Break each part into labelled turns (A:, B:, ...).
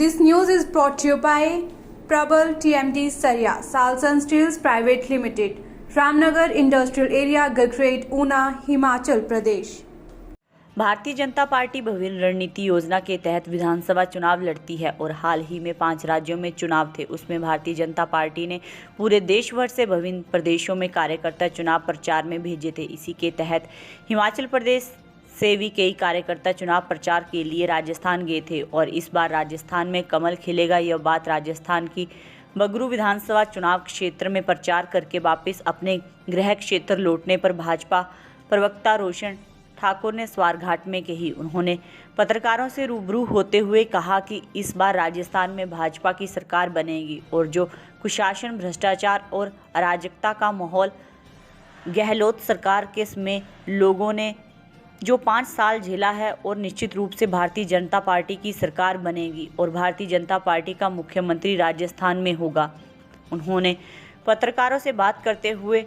A: This news is brought to you by Prabal TMT Saria, Salsan Steels Private Limited, Ramnagar industrial area, Gagret, Una, Himachal Pradesh.
B: Bharatiya Janata party विभिन्न रणनीति योजना के तहत विधानसभा चुनाव लड़ती है और हाल ही में 5 राज्यों में चुनाव थे। उसमें भारतीय जनता पार्टी ने पूरे देश भर से विभिन्न प्रदेशों में कार्यकर्ता चुनाव प्रचार में भेजे थे। इसी के तहत हिमाचल प्रदेश से भी कई कार्यकर्ता चुनाव प्रचार के लिए राजस्थान गए थे और इस बार राजस्थान में कमल खिलेगा, यह बात राजस्थान की बगरू विधानसभा चुनाव क्षेत्र में प्रचार करके वापस अपने गृह क्षेत्र लौटने पर भाजपा प्रवक्ता रोशन ठाकुर ने स्वारघाट में कही। उन्होंने पत्रकारों से रूबरू होते हुए कहा कि इस बार राजस्थान में भाजपा की सरकार बनेगी और जो कुशासन, भ्रष्टाचार और अराजकता का माहौल गहलोत सरकार के में लोगों ने जो 5 साल झेला है और निश्चित रूप से भारतीय जनता पार्टी की सरकार बनेगी और भारतीय जनता पार्टी का मुख्यमंत्री राजस्थान में होगा। उन्होंने पत्रकारों से बात करते हुए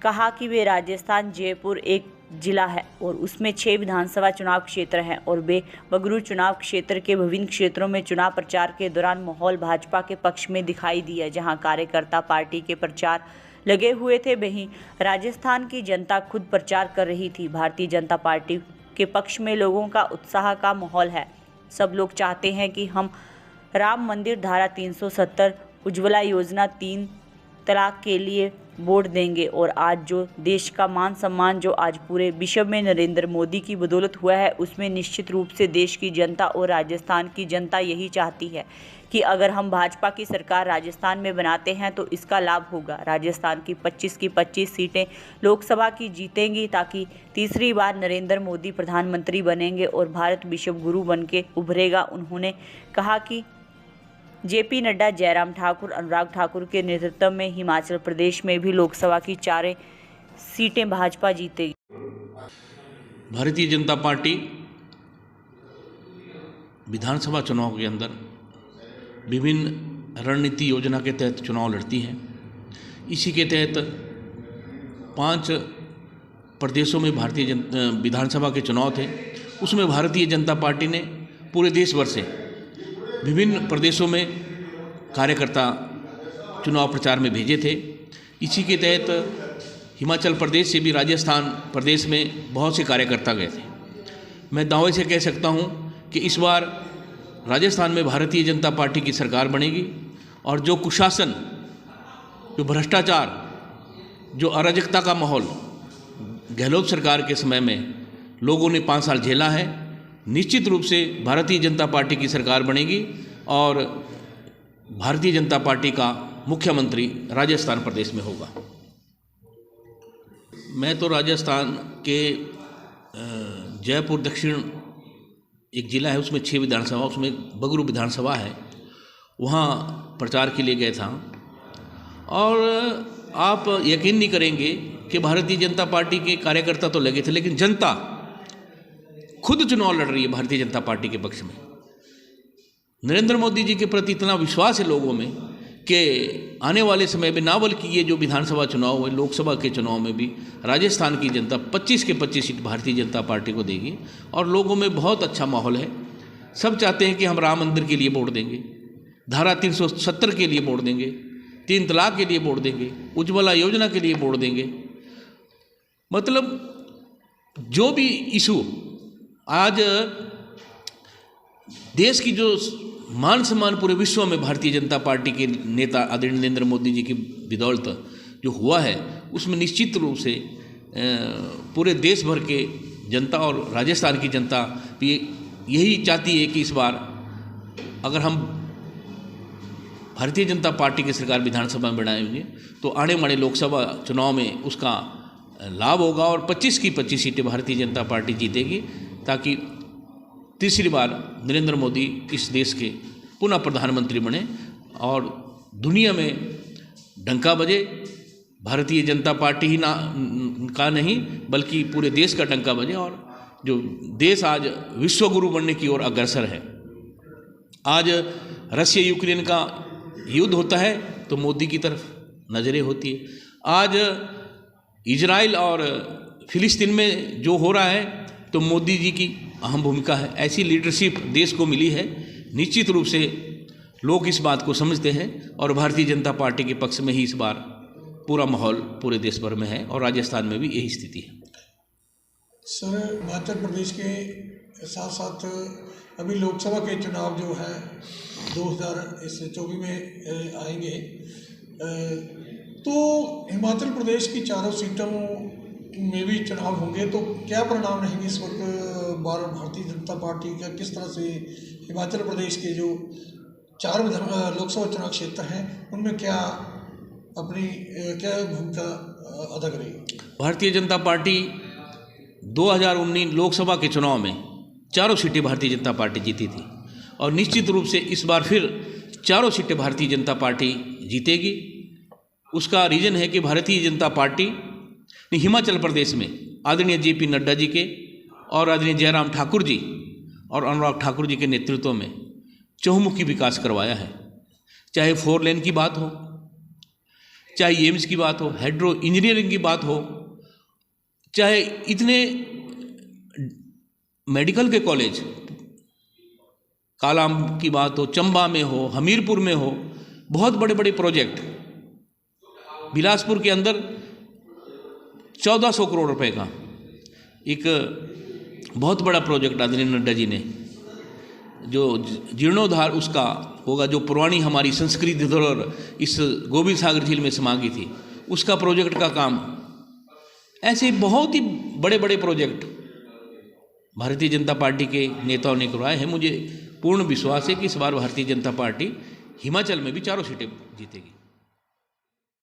B: कहा कि वे राजस्थान जयपुर एक जिला है और उसमें 6 विधानसभा चुनाव क्षेत्र हैं और वे बगरू चुनाव क्षेत्र के विभिन्न क्षेत्रों में चुनाव प्रचार के दौरान माहौल भाजपा के पक्ष में दिखाई दिया, जहां कार्यकर्ता पार्टी के प्रचार लगे हुए थे, वहीं राजस्थान की जनता खुद प्रचार कर रही थी। भारतीय जनता पार्टी के पक्ष में लोगों का उत्साह का माहौल है। सब लोग चाहते हैं कि हम राम मंदिर, धारा 370, उज्ज्वला योजना, 3 तलाक के लिए वोट देंगे और आज जो देश का मान सम्मान जो आज पूरे विश्व में नरेंद्र मोदी की बदौलत हुआ है, उसमें निश्चित रूप से देश की जनता और राजस्थान की जनता यही चाहती है कि अगर हम भाजपा की सरकार राजस्थान में बनाते हैं तो इसका लाभ होगा। राजस्थान की 25 की 25 सीटें लोकसभा की जीतेंगी ताकि तीसरी बार नरेंद्र मोदी प्रधानमंत्री बनेंगे और भारत विश्व गुरु बन के उभरेगा। उन्होंने कहा कि जेपी नड्डा, जयराम ठाकुर, अनुराग ठाकुर के नेतृत्व में हिमाचल प्रदेश में भी लोकसभा की 4 सीटें भाजपा जीतेगी।
C: भारतीय जनता पार्टी विधानसभा चुनाव के अंदर विभिन्न रणनीति योजना के तहत चुनाव लड़ती है। इसी के तहत 5 प्रदेशों में भारतीय विधानसभा के चुनाव थे। उसमें भारतीय जनता पार्टी ने पूरे देश भर से विभिन्न प्रदेशों में कार्यकर्ता चुनाव प्रचार में भेजे थे। इसी के तहत हिमाचल प्रदेश से भी राजस्थान प्रदेश में बहुत से कार्यकर्ता गए थे। मैं दावे से कह सकता हूं कि इस बार राजस्थान में भारतीय जनता पार्टी की सरकार बनेगी और जो कुशासन, जो भ्रष्टाचार, जो अराजकता का माहौल गहलोत सरकार के समय में लोगों ने 5 साल झेला है, निश्चित रूप से भारतीय जनता पार्टी की सरकार बनेगी और भारतीय जनता पार्टी का मुख्यमंत्री राजस्थान प्रदेश में होगा। मैं तो राजस्थान के जयपुर दक्षिण एक ज़िला है, उसमें 6 विधानसभा, उसमें बगरू विधानसभा है, वहाँ प्रचार के लिए गया था और आप यकीन नहीं करेंगे कि भारतीय जनता पार्टी के कार्यकर्ता तो लगे थे, लेकिन जनता खुद चुनाव लड़ रही है भारतीय जनता पार्टी के पक्ष में। नरेंद्र मोदी जी के प्रति इतना विश्वास है लोगों में कि आने वाले समय में ना बल्कि ये जो विधानसभा चुनाव हुए, लोकसभा के चुनाव में भी राजस्थान की जनता 25 के 25 सीट भारतीय जनता पार्टी को देगी और लोगों में बहुत अच्छा माहौल है। सब चाहते हैं कि हम राम मंदिर के लिए वोट देंगे, धारा 370 के लिए वोट देंगे, 3 तलाक के लिए वोट देंगे, उज्ज्वला योजना के लिए वोट देंगे। मतलब जो भी इशू आज देश की जो मान सम्मान पूरे विश्व में भारतीय जनता पार्टी के नेता आदरणीय नरेंद्र मोदी जी की बदौलत जो हुआ है, उसमें निश्चित रूप से पूरे देश भर के जनता और राजस्थान की जनता भी यही चाहती है कि इस बार अगर हम भारतीय जनता पार्टी की सरकार विधानसभा में बनाएंगे तो आने वाले लोकसभा चुनाव में उसका लाभ होगा और 25 की 25 सीटें भारतीय जनता पार्टी जीतेगी ताकि तीसरी बार नरेंद्र मोदी इस देश के पुनः प्रधानमंत्री बने और दुनिया में डंका बजे। भारतीय जनता पार्टी ही का नहीं बल्कि पूरे देश का डंका बजे और जो देश आज विश्व गुरु बनने की ओर अग्रसर है। आज रशिया यूक्रेन का युद्ध होता है तो मोदी की तरफ नज़रें होती है। आज इजराइल और फिलिस्तीन में जो हो रहा है तो मोदी जी की अहम भूमिका है। ऐसी लीडरशिप देश को मिली है निश्चित रूप से लोग इस बात को समझते हैं और भारतीय जनता पार्टी के पक्ष में ही इस बार पूरा माहौल पूरे देश भर में है और राजस्थान में भी यही स्थिति है।
D: सर, हिमाचल प्रदेश के साथ साथ अभी लोकसभा के चुनाव जो है 2024 में आएंगे, तो हिमाचल प्रदेश की चारों सीटों में भी चुनाव होंगे, तो क्या परिणाम रहेंगे इस वक्त बार भारतीय जनता पार्टी का? किस तरह से हिमाचल प्रदेश के जो 4 लोकसभा चुनाव क्षेत्र हैं उनमें क्या भूमिका अदा करेगी?
C: भारतीय जनता पार्टी 2019 लोकसभा के चुनाव में चारों सीटें भारतीय जनता पार्टी जीती थी और निश्चित रूप से इस बार फिर चारों सीटें भारतीय जनता पार्टी जीतेगी। उसका रीज़न है कि भारतीय जनता पार्टी ने हिमाचल प्रदेश में आदरणीय JP नड्डा जी के और आदरणीय जयराम ठाकुर जी और अनुराग ठाकुर जी के नेतृत्व में चहुमुखी विकास करवाया है। चाहे 4 लेन की बात हो, चाहे एम्स की बात हो, हाइड्रो इंजीनियरिंग की बात हो, चाहे इतने मेडिकल के कॉलेज कालाम की बात हो, चंबा में हो, हमीरपुर में हो, बहुत बड़े बड़े प्रोजेक्ट। बिलासपुर के अंदर 1400 करोड़ रुपए का एक बहुत बड़ा प्रोजेक्ट आदरणीय नड्डा जी ने जो जीर्णोद्धार उसका होगा, जो पुरानी हमारी संस्कृति धरोहर इस गोविंद सागर झील में समा गई थी, उसका प्रोजेक्ट का काम। ऐसे बहुत ही बड़े बड़े प्रोजेक्ट भारतीय जनता पार्टी के नेताओं ने करवाए हैं। मुझे पूर्ण विश्वास है कि इस बार भारतीय जनता पार्टी हिमाचल में भी चारों सीटें जीतेगी।